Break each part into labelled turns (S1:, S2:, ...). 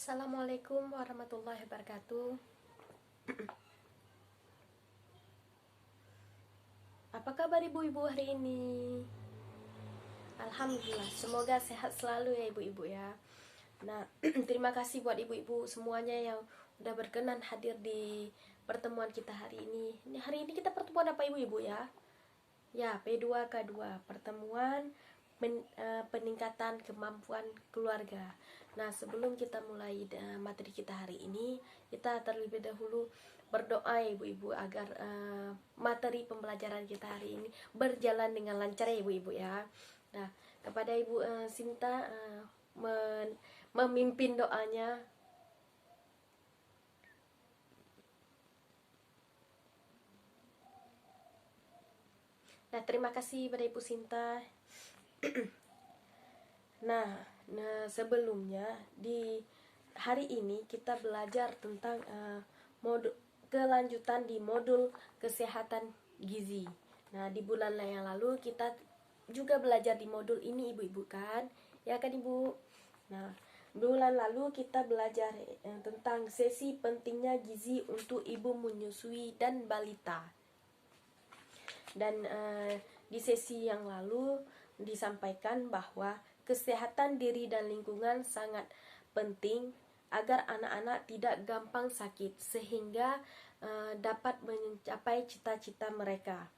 S1: Assalamualaikum warahmatullahi wabarakatuh. Apa kabar ibu-ibu hari ini? Alhamdulillah, semoga sehat selalu ya ibu-ibu ya. Nah, terima kasih buat ibu-ibu semuanya yang udah berkenan hadir di pertemuan kita hari ini. Hari ini kita pertemuan apa ibu-ibu ya? Ya, P2K2, pertemuan peningkatan kemampuan keluarga. Nah, sebelum kita mulai materi kita hari ini, kita terlebih dahulu berdoa ibu-ibu agar materi pembelajaran kita hari ini berjalan dengan lancar ya ibu-ibu ya. Nah, kepada Ibu Sinta memimpin doanya. Nah, terima kasih pada Ibu Sinta. Nah, sebelumnya di hari ini kita belajar tentang kelanjutan di modul kesehatan gizi. Nah, di bulan yang lalu kita juga belajar di modul ini ibu-ibu kan? Ya kan ibu? Nah, bulan lalu kita belajar tentang sesi pentingnya gizi untuk ibu menyusui dan balita. Dan di sesi yang lalu disampaikan bahwa kesehatan diri dan lingkungan sangat penting agar anak-anak tidak gampang sakit sehingga dapat mencapai cita-cita mereka.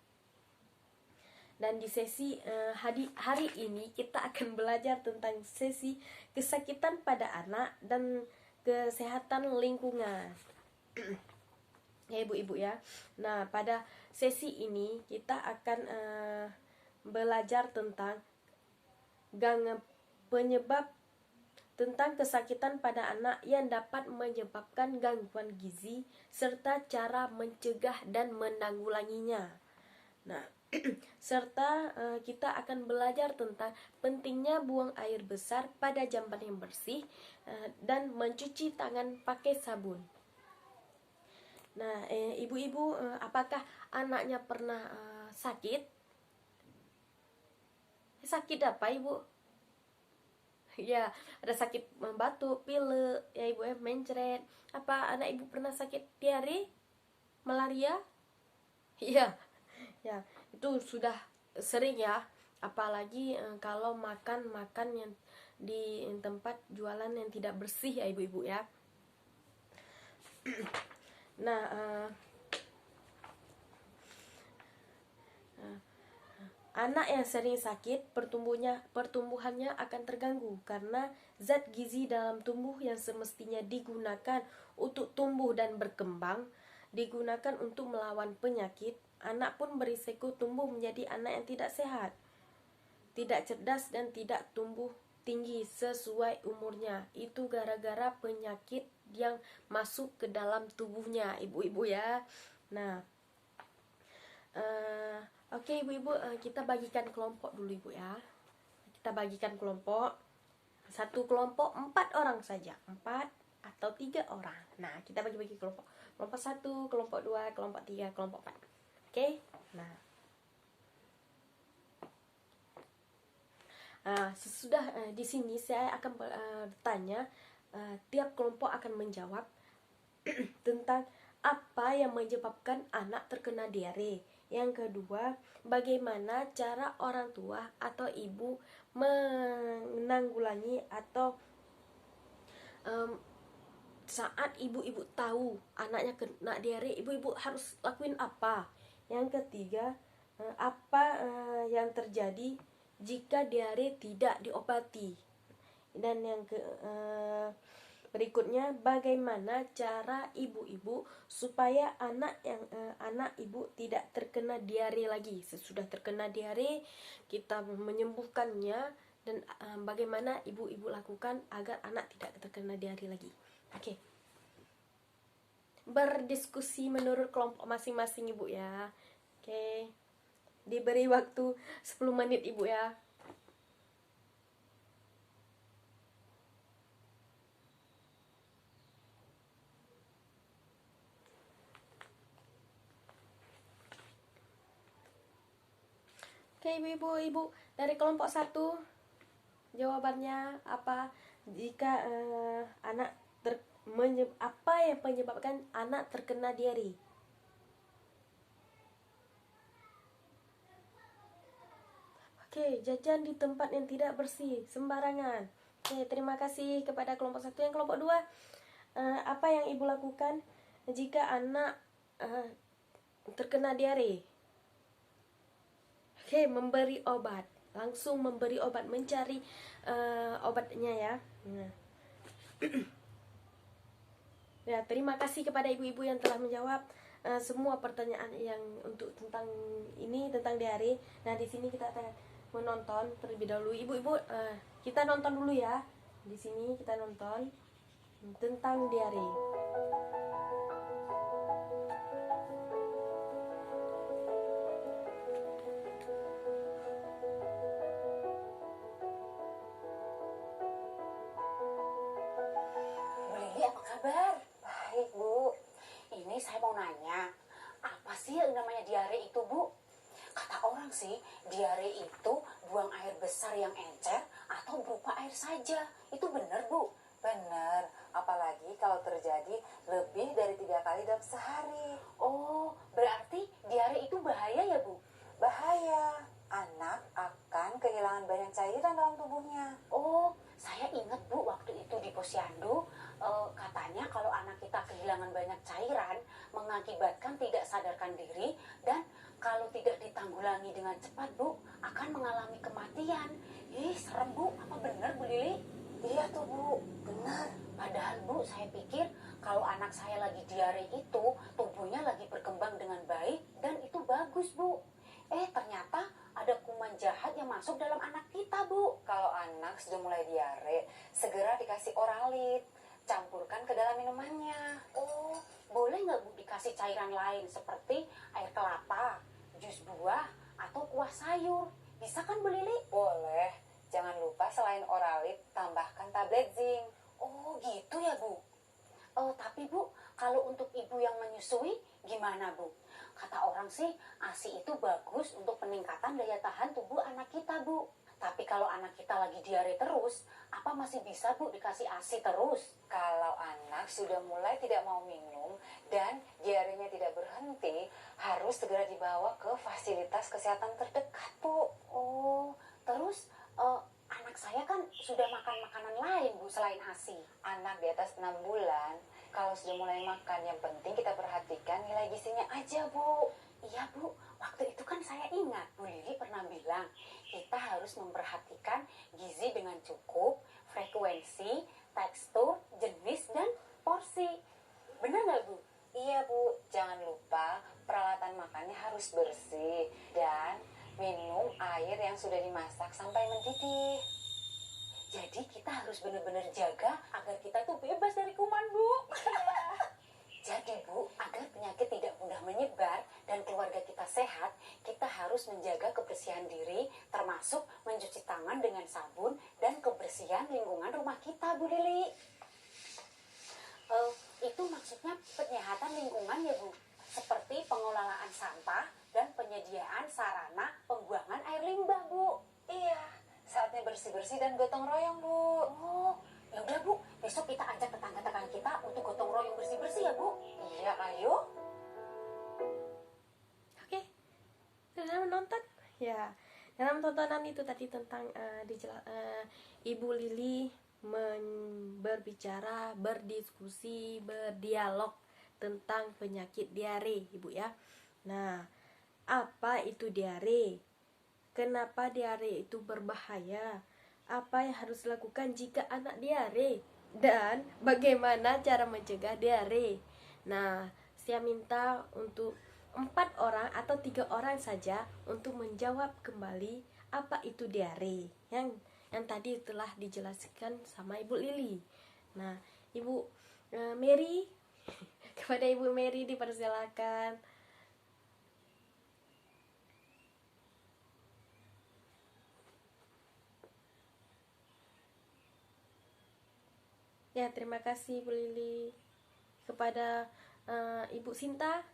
S1: Dan di sesi hari ini kita akan belajar tentang sesi kesakitan pada anak dan kesehatan lingkungan. Ya ibu-ibu ya. Nah, pada sesi ini kita akan belajar tentang penyebab tentang kesakitan pada anak yang dapat menyebabkan gangguan gizi serta cara mencegah dan menanggulanginya. Nah, serta kita akan belajar tentang pentingnya buang air besar pada jamban yang bersih dan mencuci tangan pakai sabun. Nah, ibu-ibu, apakah anaknya pernah sakit? Sakit apa ibu? Ya, ada sakit batuk, pilek, ya ibu mencret. Apa anak ibu pernah sakit diare, malaria? Iya, ya itu sudah sering ya. Apalagi kalau makan yang di tempat jualan yang tidak bersih ya ibu-ibu ya. Nah, anak yang sering sakit pertumbuhannya akan terganggu karena zat gizi dalam tubuh yang semestinya digunakan untuk tumbuh dan berkembang digunakan untuk melawan penyakit. Anak pun berisiko tumbuh menjadi anak yang tidak sehat, tidak cerdas dan tidak tumbuh tinggi sesuai umurnya. Itu gara-gara penyakit yang masuk ke dalam tubuhnya ibu-ibu ya. Nah, oke ibu-ibu, kita bagikan kelompok dulu ibu ya. Kita bagikan kelompok. Satu kelompok 4 orang saja, 4 atau 3 orang. Nah, kita bagi-bagi kelompok. Kelompok 1, kelompok 2, kelompok 3, kelompok 4. Oke? Nah, sesudah di sini saya akan bertanya, tiap kelompok akan menjawab tentang apa yang menyebabkan anak terkena diare. Yang kedua, bagaimana cara orang tua atau ibu menanggulangi atau saat ibu-ibu tahu anaknya kena diare, ibu-ibu harus lakuin apa. Yang ketiga, apa yang terjadi jika diare tidak diobati. Dan yang berikutnya, bagaimana cara ibu-ibu supaya anak ibu tidak terkena diare lagi. Sesudah terkena diare, kita menyembuhkannya dan bagaimana ibu-ibu lakukan agar anak tidak terkena diare lagi. Oke. Berdiskusi menurut kelompok masing-masing ibu ya. Oke. Diberi waktu 10 menit ibu ya. Oke ibu-ibu, dari kelompok 1 jawabannya apa jika anak apa yang menyebabkan anak terkena diare? Oke, jajan di tempat yang tidak bersih sembarangan. Oke, terima kasih kepada kelompok 1. Yang kelompok 2, apa yang ibu lakukan jika anak terkena diare? Oke, memberi obat, langsung memberi obat, mencari obatnya ya. Nah. Ya, terima kasih kepada ibu-ibu yang telah menjawab semua pertanyaan yang untuk tentang ini, tentang diare. Nah, di sini kita akan menonton terlebih dahulu. Ibu-ibu, kita nonton dulu ya. Di sini kita nonton tentang diare.
S2: Bu Lili, apa kabar? Baik, Bu. Ini saya mau nanya, apa sih yang namanya diare itu, Bu? Kata orang sih, diare itu buang air besar yang encer atau berupa air saja. Itu benar, Bu?
S3: Benar, apalagi kalau terjadi lebih dari 3 kali dalam sehari.
S2: Oh, berarti diare itu bahaya ya, Bu?
S3: Bahaya, anak akan kehilangan banyak cairan dalam tubuhnya.
S2: Oh, saya ingat, Bu, waktu itu di posyandu, katanya kalau anak kita kehilangan banyak cairan, mengakibatkan tidak sadarkan diri, dan kalau tidak ditanggulangi dengan cepat, Bu, akan mengalami kematian. Ih, serem, Bu. Apa benar, Bu Lili?
S3: Iya tuh, Bu, benar.
S2: Padahal, Bu, saya pikir kalau anak saya lagi diare itu, tubuhnya lagi berkembang dengan baik, dan itu bagus, Bu. Ternyata ada kuman jahat yang masuk dalam anak kita, Bu.
S3: Kalau anak sudah mulai diare, segera dikasih oralit. Campurkan ke dalam minumannya.
S2: Oh, boleh nggak, Bu, dikasih cairan lain seperti air kelapa, jus buah, atau kuah sayur? Bisa kan, Bu Lili?
S3: Boleh, jangan lupa selain oralit, tambahkan tablet zinc.
S2: Oh, gitu ya, Bu. Tapi, Bu, kalau untuk ibu yang menyusui, gimana, Bu? Kata orang sih, ASI itu bagus untuk peningkatan daya tahan tubuh anak kita, Bu. Tapi kalau anak kita lagi diare terus, apa masih bisa, Bu, dikasih ASI terus?
S3: Kalau anak sudah mulai tidak mau minum dan diarenya tidak berhenti, harus segera dibawa ke fasilitas kesehatan terdekat, Bu.
S2: Oh, terus anak saya kan sudah makan makanan lain, Bu, selain ASI.
S3: Anak di atas 6 bulan, kalau sudah mulai makan, yang penting kita perhatikan nilai gizinya aja, Bu.
S2: Iya, Bu, waktu itu kan saya ingat Bu Lili pernah bilang kita harus memperhatikan gizi dengan cukup, frekuensi, tekstur, jenis, dan porsi. Benar nggak, Bu?
S3: Iya, Bu. Jangan lupa peralatan makannya harus bersih dan minum air yang sudah dimasak sampai mendidih.
S2: Jadi kita harus benar-benar jaga agar kita tuh bebas dari kuman, Bu. Jadi, Bu, agar penyakit tidak mudah menyebar dan keluarga kita sehat, kita harus menjaga kebersihan diri, termasuk mencuci tangan dengan sabun dan kebersihan lingkungan rumah kita, Bu Lili. Itu maksudnya penyehatan lingkungan ya, Bu? Seperti pengelolaan sampah dan penyediaan sarana pembuangan air limbah, Bu.
S3: Iya, saatnya bersih-bersih dan gotong royong, Bu.
S2: Oh, ya udah, Bu, besok kita ajak tetangga-tetangga kita untuk gotong royong bersih-bersih ya, Bu.
S3: Iya, ayo.
S1: Oke, sudah menonton? Ya, dalam tontonan itu tadi tentang Ibu Lili berbicara, berdiskusi, berdialog tentang penyakit diare, Ibu ya. Nah, apa itu diare? Kenapa diare itu berbahaya? Apa yang harus dilakukan jika anak diare? Dan bagaimana cara mencegah diare? Nah, saya minta untuk 4 orang atau 3 orang saja untuk menjawab kembali apa itu diare yang tadi telah dijelaskan sama Ibu Lili. Nah, Ibu Mary kepada Ibu Mary dipersilakan. Ya, terima kasih Bu Lili. Kepada Ibu Sinta.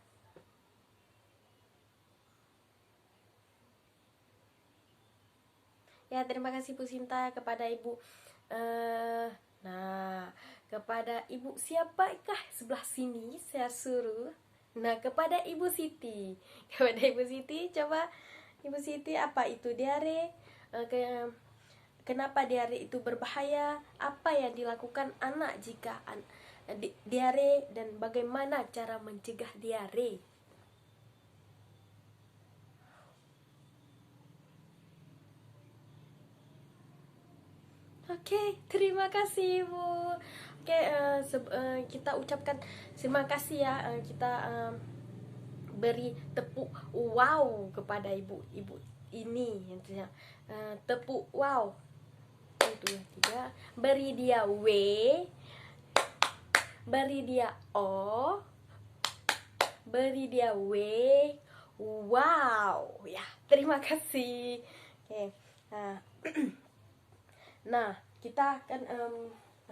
S1: Ya, terima kasih Bu Sinta. Kepada Ibu nah, kepada ibu siapakah sebelah sini saya suruh. Nah, kepada Ibu Siti. Kepada Ibu Siti, coba Ibu Siti, apa itu diare? Kenapa diare itu berbahaya? Apa yang dilakukan anak jika diare, dan bagaimana cara mencegah diare? Oke, terima kasih Ibu. Oke, kita ucapkan terima kasih ya. Kita beri tepuk wow kepada ibu-ibu ini, intinya tepuk wow. Itu ya, tiga. Beri dia W, beri dia O, beri dia W. Wow ya, terima kasih. Oke, nah kita akan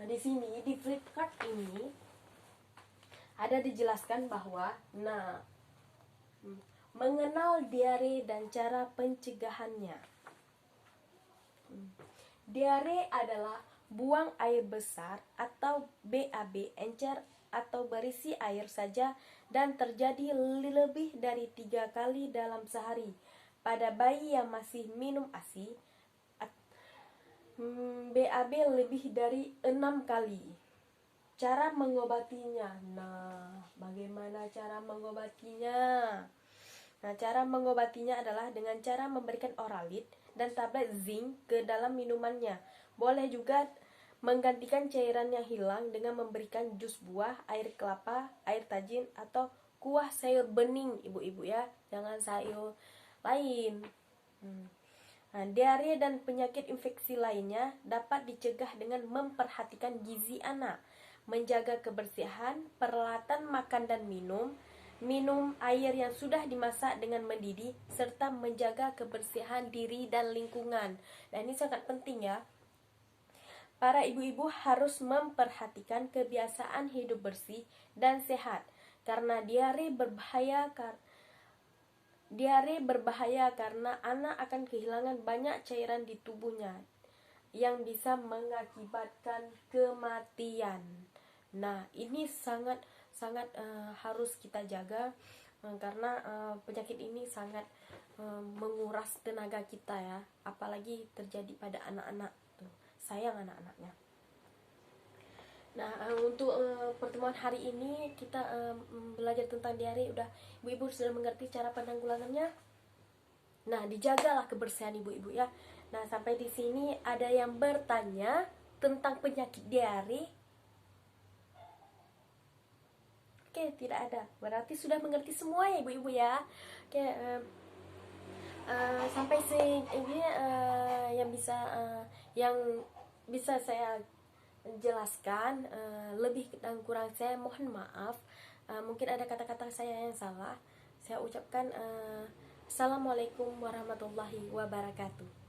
S1: di sini di flip card ini ada dijelaskan bahwa mengenal diare dan cara pencegahannya. Diare adalah buang air besar atau BAB encer atau berisi air saja dan terjadi lebih dari 3 kali dalam sehari pada bayi yang masih minum ASI. BAB lebih dari 6 kali. Cara mengobatinya. Nah, bagaimana cara mengobatinya? Nah, cara mengobatinya adalah dengan cara memberikan oralit dan tablet zinc ke dalam minumannya. Boleh juga menggantikan cairan yang hilang dengan memberikan jus buah, air kelapa, air tajin, atau kuah sayur bening, ibu-ibu ya. Jangan sayur lain. Nah, diare dan penyakit infeksi lainnya dapat dicegah dengan memperhatikan gizi anak, menjaga kebersihan, peralatan makan dan minum air yang sudah dimasak dengan mendidih, serta menjaga kebersihan diri dan lingkungan. Dan ini sangat penting ya. Para ibu-ibu harus memperhatikan kebiasaan hidup bersih dan sehat, karena diare berbahaya karena anak akan kehilangan banyak cairan di tubuhnya yang bisa mengakibatkan kematian. Nah, ini sangat harus kita jaga karena penyakit ini sangat menguras tenaga kita ya, apalagi terjadi pada anak-anak. Sayang anak-anaknya. Nah, untuk pertemuan hari ini kita belajar tentang diare. Udah, ibu-ibu sudah mengerti cara penanggulangannya. Nah, dijagalah kebersihan ibu-ibu ya. Nah, sampai di sini ada yang bertanya tentang penyakit diare? Oke, tidak ada. Berarti sudah mengerti semua ya ibu-ibu ya. Oke, sampai ini yang bisa saya jelaskan. Lebih dan kurang saya mohon maaf. Mungkin ada kata-kata saya yang salah. Saya ucapkan Assalamualaikum warahmatullahi wabarakatuh.